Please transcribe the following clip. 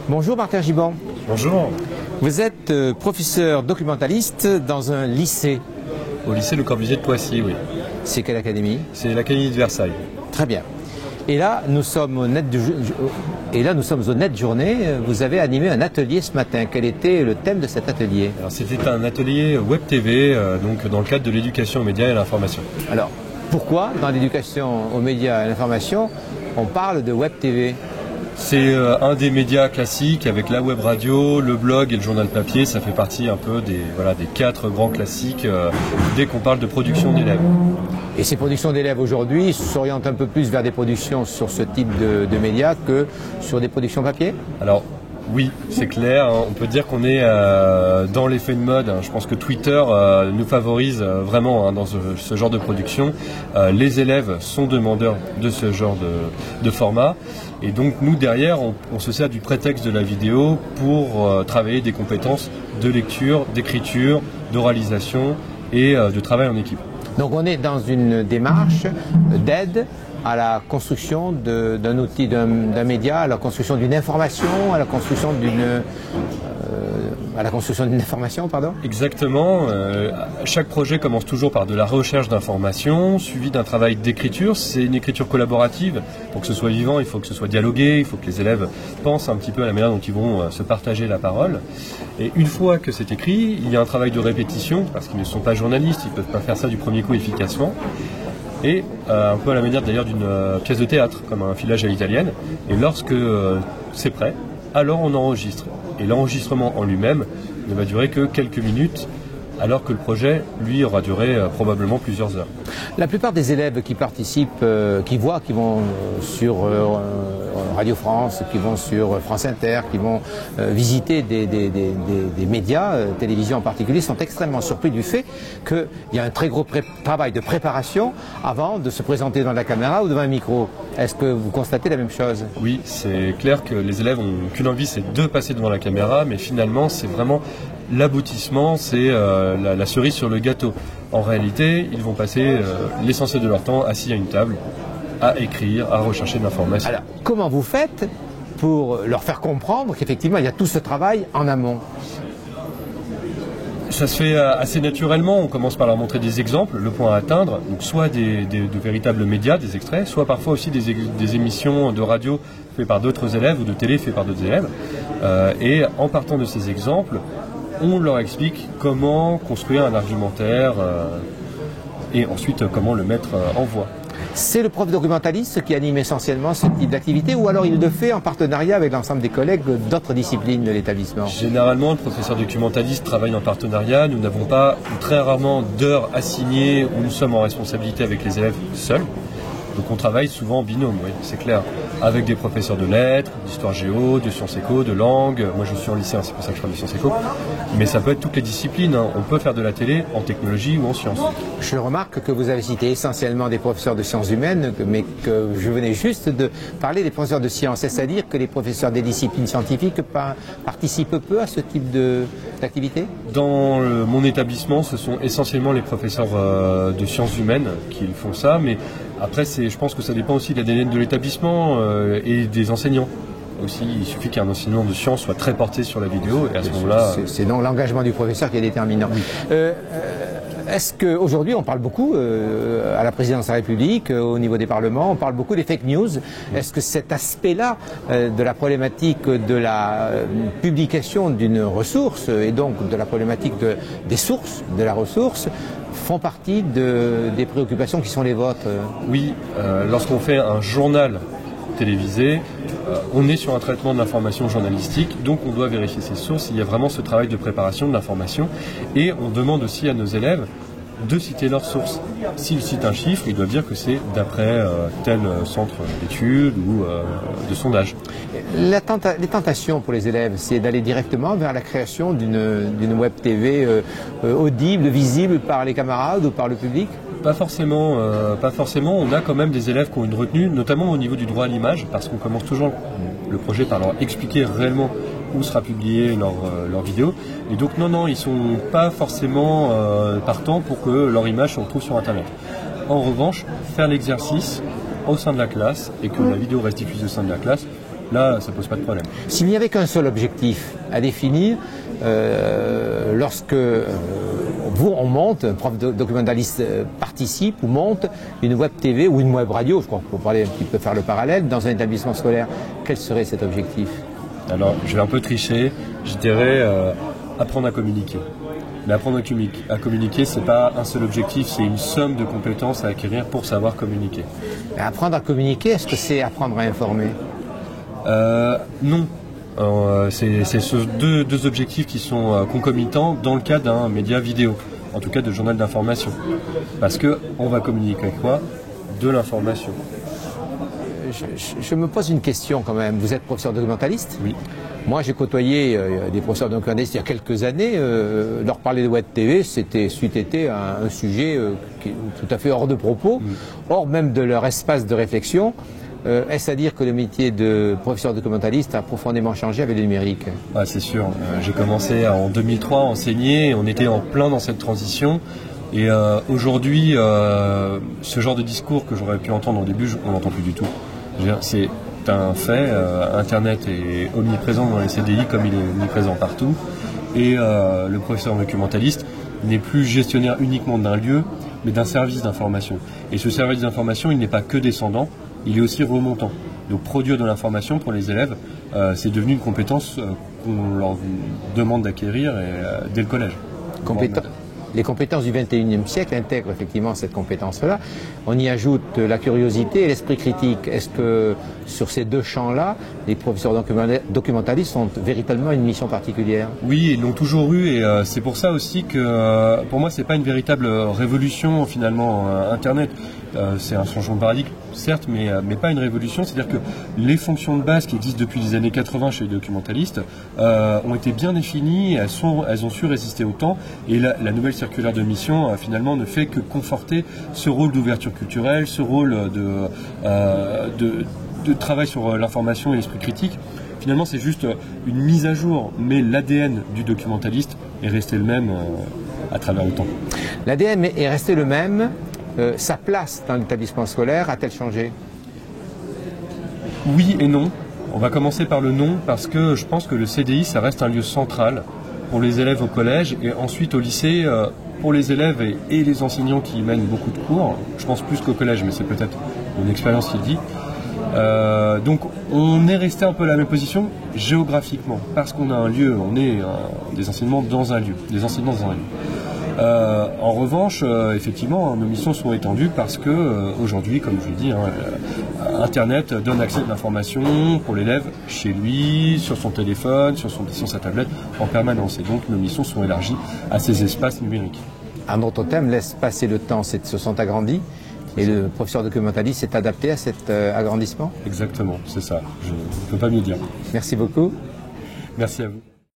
Bonjour Martin Giban. Bonjour. Vous êtes professeur documentaliste dans un lycée. Au lycée Le Corbusier de Poissy, oui. C'est quelle académie? C'est l'Académie de Versailles. Très bien. Et là, nous sommes au Net Journée. Vous avez animé un atelier ce matin. Quel était le thème de cet atelier? Alors, c'était un atelier Web TV, donc dans le cadre de l'éducation aux médias et à l'information. Alors, pourquoi dans l'éducation aux médias et à l'information, on parle de Web TV? C'est un des médias classiques avec la web radio, le blog et le journal papier. Ça fait partie un peu des 4 grands classiques dès qu'on parle de production d'élèves. Et ces productions d'élèves aujourd'hui s'orientent un peu plus vers des productions sur ce type de médias que sur des productions papier? Alors oui, c'est clair. On peut dire qu'on est dans l'effet de mode. Je pense que Twitter nous favorise vraiment dans ce genre de production. Les élèves sont demandeurs de ce genre de format. Et donc nous, derrière, on se sert du prétexte de la vidéo pour travailler des compétences de lecture, d'écriture, d'oralisation et de travail en équipe. Donc on est dans une démarche d'aide à la construction d'un outil, d'un média, à la construction d'une information, à la construction d'une information, pardon. Exactement. Chaque projet commence toujours par de la recherche d'informations, suivi d'un travail d'écriture. C'est une écriture collaborative. Pour que ce soit vivant, il faut que ce soit dialogué, il faut que les élèves pensent un petit peu à la manière dont ils vont se partager la parole. Et une fois que c'est écrit, il y a un travail de répétition, parce qu'ils ne sont pas journalistes, ils ne peuvent pas faire ça du premier coup efficacement. Et un peu à la manière d'ailleurs d'une pièce de théâtre, comme un filage à l'italienne. Et lorsque c'est prêt, alors on enregistre. Et l'enregistrement en lui-même ne va durer que quelques minutes, alors que le projet, lui, aura duré probablement plusieurs heures. La plupart des élèves qui participent, qui vont sur Radio France, qui vont sur France Inter, qui vont visiter des médias, télévision en particulier, sont extrêmement surpris du fait qu'il y a un très gros travail de préparation avant de se présenter dans la caméra ou devant un micro. Est-ce que vous constatez la même chose? Oui, c'est clair que les élèves n'ont qu'une envie, c'est de passer devant la caméra, mais finalement, c'est vraiment l'aboutissement, c'est la cerise sur le gâteau. En réalité, ils vont passer l'essentiel de leur temps assis à une table, à écrire, à rechercher de l'information. Alors, comment vous faites pour leur faire comprendre qu'effectivement, il y a tout ce travail en amont? Ça se fait assez naturellement. On commence par leur montrer des exemples, le point à atteindre, donc soit de véritables médias, des extraits, soit parfois aussi des émissions de radio faites par d'autres élèves ou de télé faites par d'autres élèves. Et en partant de ces exemples, on leur explique comment construire un argumentaire et ensuite comment le mettre en voix. C'est le prof documentaliste qui anime essentiellement ce type d'activité ou alors il le fait en partenariat avec l'ensemble des collègues d'autres disciplines de l'établissement? Généralement, le professeur documentaliste travaille en partenariat. Nous n'avons pas, ou très rarement, d'heures assignées où nous sommes en responsabilité avec les élèves seuls. Donc on travaille souvent en binôme, oui, c'est clair, avec des professeurs de lettres, d'histoire géo, de sciences éco, de langue. Moi je suis en lycée, c'est pour ça que je parle de sciences éco. Mais ça peut être toutes les disciplines. On peut faire de la télé en technologie ou en sciences. Je remarque que vous avez cité essentiellement des professeurs de sciences humaines, mais que je venais juste de parler des professeurs de sciences. C'est-à-dire que les professeurs des disciplines scientifiques participent peu à ce type d'activité? Dans mon établissement, ce sont essentiellement les professeurs de sciences humaines qui font ça, mais après, je pense que ça dépend aussi de l'ADN de l'établissement et des enseignants. Aussi, il suffit qu'un enseignant de sciences soit très porté sur la vidéo et à ce moment-là... C'est donc l'engagement du professeur qui est déterminant. Oui. Est-ce qu'aujourd'hui, on parle beaucoup à la présidence de la République, au niveau des parlements, on parle beaucoup des fake news. Est-ce que cet aspect-là de la problématique de la publication d'une ressource et donc de la problématique des sources de la ressource font partie des préoccupations qui sont les vôtres? Oui, lorsqu'on fait un journal télévisé, on est sur un traitement de l'information journalistique, donc on doit vérifier ses sources. Il y a vraiment ce travail de préparation de l'information et on demande aussi à nos élèves de citer leurs sources. S'ils citent un chiffre, ils doivent dire que c'est d'après tel centre d'études ou de sondage. Les tentations pour les élèves, c'est d'aller directement vers la création d'une web TV audible, visible par les camarades ou par le public? Pas forcément. On a quand même des élèves qui ont une retenue, notamment au niveau du droit à l'image, parce qu'on commence toujours le projet par leur expliquer réellement où sera publiée leur vidéo. Et donc non, ils sont pas forcément partants pour que leur image se retrouve sur Internet. En revanche, faire l'exercice au sein de la classe et que la vidéo reste diffusée au sein de la classe, Là, ça pose pas de problème. S'il n'y avait qu'un seul objectif à définir, lorsque on monte, un prof documentaliste participe ou monte une web TV ou une web radio, je crois qu'on pourrait un petit peu faire le parallèle, dans un établissement scolaire, quel serait cet objectif? Alors, je vais un peu tricher, je dirais apprendre à communiquer. Mais apprendre à communiquer, c'est pas un seul objectif, c'est une somme de compétences à acquérir pour savoir communiquer. Apprendre à communiquer, est-ce que c'est apprendre à informer? Non. C'est deux objectifs qui sont concomitants dans le cas d'un média vidéo, en tout cas de journal d'information. Parce qu'on va communiquer avec quoi? De l'information. Je me pose une question quand même. Vous êtes professeur documentaliste? Oui. Moi, j'ai côtoyé des professeurs documentalistes il y a quelques années. Leur parler de web TV, c'eût été un sujet qui est tout à fait hors de propos, hors même de leur espace de réflexion. Est-ce à dire que le métier de professeur documentaliste a profondément changé avec le numérique? Ah, c'est sûr. J'ai commencé en 2003 à enseigner. On était en plein dans cette transition. Et aujourd'hui, ce genre de discours que j'aurais pu entendre au début, on n'entend plus du tout. C'est un fait. Internet est omniprésent dans les CDI comme il est omniprésent partout. Et le professeur documentaliste n'est plus gestionnaire uniquement d'un lieu, mais d'un service d'information. Et ce service d'information, il n'est pas que descendant, il est aussi remontant. Donc produire de l'information pour les élèves, c'est devenu une compétence qu'on leur demande d'acquérir dès le collège. Les compétences du XXIe siècle intègrent effectivement cette compétence-là. On y ajoute la curiosité et l'esprit critique. Est-ce que sur ces deux champs-là, les professeurs documentalistes ont véritablement une mission particulière? Oui, ils l'ont toujours eu et c'est pour ça aussi que pour moi, c'est pas une véritable révolution finalement Internet. C'est un changement de paradigme, certes, mais pas une révolution. C'est-à-dire que les fonctions de base qui existent depuis les années 80 chez les documentalistes ont été bien définies, elles ont su résister au temps. Et la nouvelle circulaire de mission, finalement, ne fait que conforter ce rôle d'ouverture culturelle, ce rôle de travail sur l'information et l'esprit critique. Finalement, c'est juste une mise à jour, mais l'ADN du documentaliste est resté le même à travers le temps. L'ADN est resté le même. Sa place dans l'établissement scolaire a-t-elle changé? Oui et non. On va commencer par le non parce que je pense que le CDI, ça reste un lieu central pour les élèves au collège et ensuite au lycée pour les élèves et les enseignants qui mènent beaucoup de cours. Je pense plus qu'au collège, mais c'est peut-être une expérience qui le dit. Donc on est resté un peu à la même position géographiquement parce qu'on a un lieu, on est des enseignements dans un lieu, des enseignants dans un lieu. En revanche, effectivement, nos missions sont étendues parce que aujourd'hui, comme je l'ai dit, Internet donne accès à l'information pour l'élève chez lui, sur son téléphone, sur sa tablette, en permanence. Et donc nos missions sont élargies à ces espaces numériques. Un autre thème, laisse passer le temps, se sont agrandis. Et le professeur documentaliste s'est adapté à cet agrandissement? Exactement, c'est ça. Je ne peux pas mieux dire. Merci beaucoup. Merci à vous.